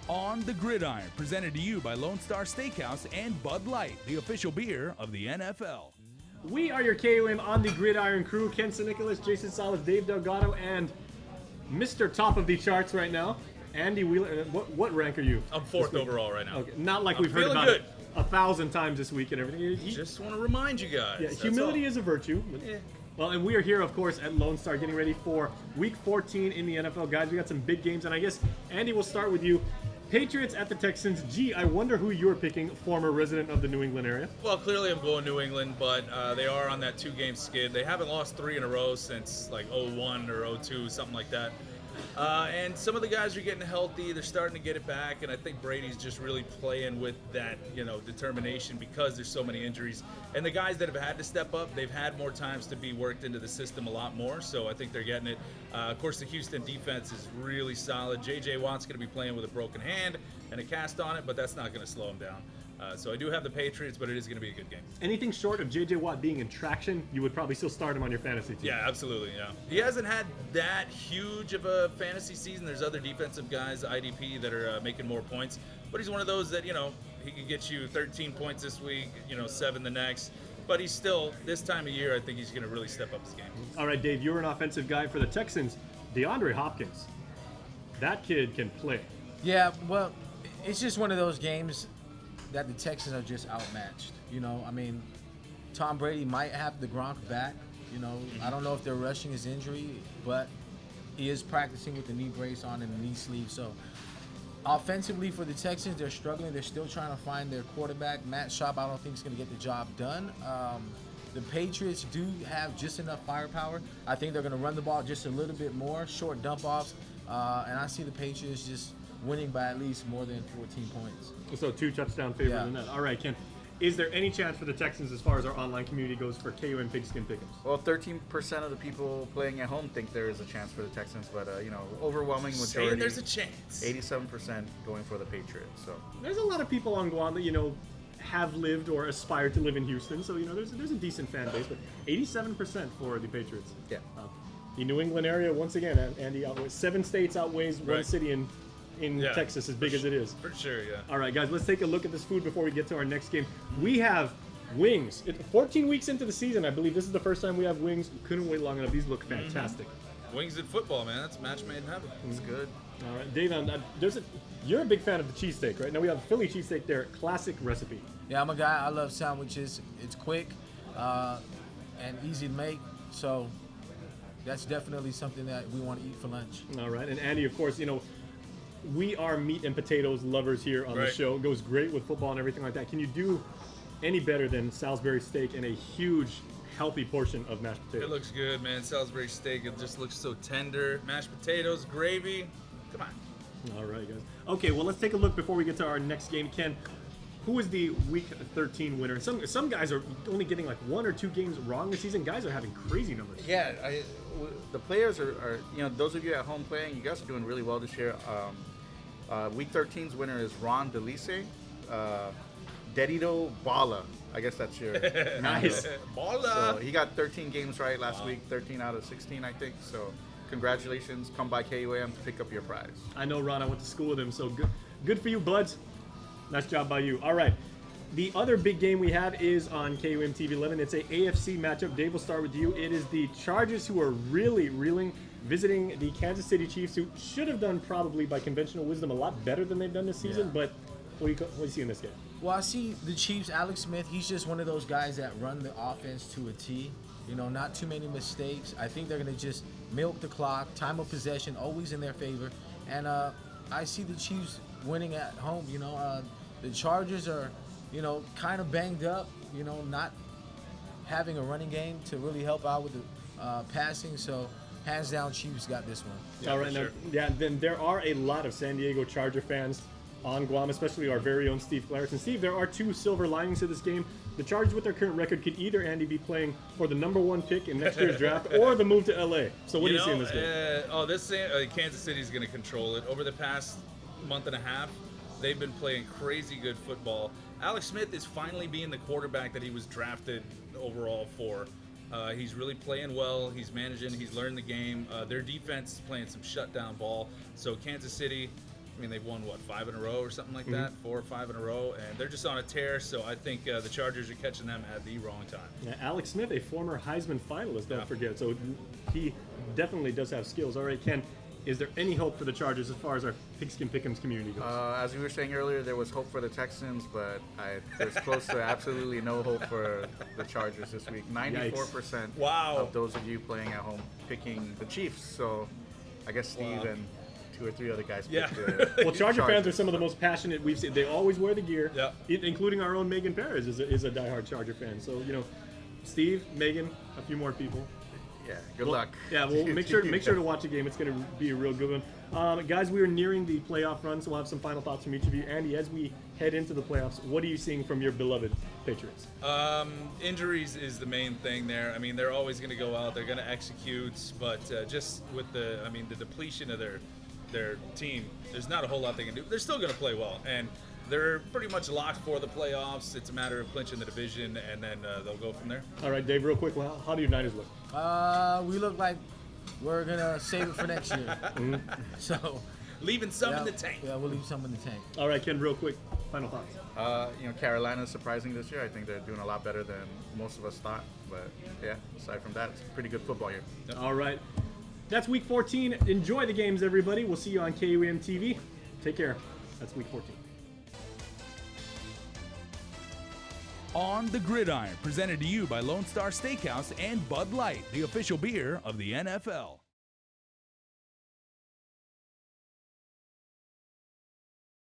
On the Gridiron, presented to you by Lone Star Steakhouse and Bud Light, the official beer of the NFL. We are your KUAM on the Gridiron crew. Ken Nicholas, Jason Salas, Dave Delgado, and Mr. Top of the Charts right now, Andy Wheeler. What rank are you? I'm fourth overall right now. Okay, not like I'm we've heard feeling about good. it 1,000 times this week and everything. Just want to remind you guys. Yeah, that's humility all. is a virtue. Yeah. Well, and we are here, of course, at Lone Star getting ready for Week 14 in the NFL. Guys, we got some big games, and I guess, Andy, we'll start with you. Patriots at the Texans. Gee, I wonder who you're picking, former resident of the New England area. Well, clearly I'm going New England, but they are on that 2-game skid. They haven't lost 3 in a row since like 01 or 02, something like that. And some of the guys are getting healthy. They're starting to get it back, and I think Brady's just really playing with that, determination because there's so many injuries. And the guys that have had to step up, they've had more times to be worked into the system a lot more, so I think they're getting it. Of course, the Houston defense is really solid. J.J. Watt's going to be playing with a broken hand and a cast on it, but that's not going to slow him down. So I do have the Patriots, but it is going to be a good game. Anything short of J.J. Watt being in traction, you would probably still start him on your fantasy team. Yeah, absolutely, yeah. He hasn't had that huge of a fantasy season. There's other defensive guys, IDP, that are making more points. But he's one of those that, he can get you 13 points this week, 7 the next. But he's still, this time of year, I think he's going to really step up his game. All right, Dave, you're an offensive guy for the Texans. DeAndre Hopkins, that kid can play. Yeah, well, it's just one of those games that the Texans are just outmatched. Tom Brady might have the Gronk back. I don't know if they're rushing his injury, but he is practicing with the knee brace on and the knee sleeve. So offensively for the Texans, they're struggling. They're still trying to find their quarterback. Matt Schaub, I don't think is going to get the job done. The Patriots do have just enough firepower. I think they're going to run the ball just a little bit more, short dump-offs. And I see the Patriots just winning by at least more than 14 points. So 2 touchdown favor in that. All right, Ken. Is there any chance for the Texans as far as our online community goes for KUM Pigskin Pick'ems? Well, 13% of the people playing at home think there is a chance for the Texans, but overwhelming majority. Saying there's a chance. 87% going for the Patriots. So there's a lot of people on Guam that have lived or aspire to live in Houston, so there's a decent fan base, but 87% for the Patriots. Yeah. The New England area, once again, Andy, outweighs 7 states outweighs one city in Texas, as big as it is. For sure, yeah. All right, guys, let's take a look at this food before we get to our next game. We have wings. 14 weeks into the season, I believe this is the first time we have wings. Couldn't wait long enough. These look fantastic. Wings in football, man. That's a match made in heaven. it's good. All right, Dave, you're a big fan of the cheesesteak, right? Now we have a Philly cheesesteak there, classic recipe. Yeah, I'm a guy. I love sandwiches. It's quick and easy to make. So that's definitely something that we want to eat for lunch. All right, and Andy, of course, we are meat and potatoes lovers here on the show. It goes great with football and everything like that. Can you do any better than Salisbury steak and a huge, healthy portion of mashed potatoes? It looks good, man. Salisbury steak, it just looks so tender. Mashed potatoes, gravy. Come on. All right, guys. Okay, well, let's take a look before we get to our next game. Ken, who is the Week 13 winner? Some guys are only getting like 1 or 2 games wrong this season. Guys are having crazy numbers. Yeah, the players are those of you at home playing, you guys are doing really well this year. Week 13's winner is Ron DeLise. Dedito Bala. I guess that's your Nice. Bala. So he got 13 games right last week, 13 out of 16, I think. So congratulations. Come by KUAM to pick up your prize. I know, Ron. I went to school with him, so good for you, buds. Nice job by you. All right. The other big game we have is on KUM TV 11. It's a AFC matchup. Dave, we'll start with you. It is the Chargers, who are really reeling, visiting the Kansas City Chiefs, who should have done probably by conventional wisdom a lot better than they've done this season. But what do you see in this game? Well, I see the Chiefs, Alex Smith, he's just one of those guys that run the offense to a T. Not too many mistakes. I think they're going to just milk the clock, time of possession, always in their favor. And I see the Chiefs winning at home. The Chargers are, kind of banged up, not having a running game to really help out with the passing. So hands down, Chiefs got this one. Yeah, all right, now, then there are a lot of San Diego Charger fans on Guam, especially our very own Steve Claris. And Steve, there are 2 silver linings to this game. The Chargers, with their current record, could either, Andy, be playing for the #1 pick in next year's draft or the move to LA. So what do you see in this game? Kansas City's going to control it. Over the past month and a half, they've been playing crazy good football. Alex Smith is finally being the quarterback that he was drafted overall for. He's really playing well. He's managing. He's learned the game. Their defense is playing some shutdown ball. So Kansas City, I mean, they've won, what, 5 in a row or something like that? 4 or 5 in a row, and they're just on a tear, so I think the Chargers are catching them at the wrong time. Yeah, Alex Smith, a former Heisman finalist, don't Yeah. forget. So he definitely does have skills. All right, Ken, is there any hope for the Chargers as far as our Pigskin Pick'ems community goes? As we were saying earlier, there was hope for the Texans, but there's close to absolutely no hope for the Chargers this week. 94% Wow. of those of you playing at home picking the Chiefs. So I guess Steve and 2 or 3 other guys Yeah. picked the Well, Charger fans are Chargers. some of the most passionate we've seen. They always wear the gear, Yeah. including our own Megan Perez is a diehard Charger fan. So, Steve, Megan, a few more people. Yeah, good Well, luck. Yeah, well, make sure to watch the game. It's going to be a real good one. Guys, we are nearing the playoff run, so we'll have some final thoughts from each of you. Andy, as we head into the playoffs, what are you seeing from your beloved Patriots? Injuries is the main thing there. I mean, they're always going to go out. They're going to execute, but just with the depletion of their team, there's not a whole lot they can do. They're still going to play well, and they're pretty much locked for the playoffs. It's a matter of clinching the division, and then they'll go from there. All right, Dave, real quick, how do your Niners look? We look like we're gonna save it for next year. So Leaving some in the tank. Yeah, we'll leave some in the tank. All right, Ken, real quick, final thoughts. Carolina's surprising this year. I think they're doing a lot better than most of us thought. But yeah, aside from that, it's pretty good football here. All right. That's week 14. Enjoy the games, everybody. We'll see you on KUAM TV. Take care. That's week 14. On the Gridiron, presented to you by Lone Star Steakhouse and Bud Light, the official beer of the NFL.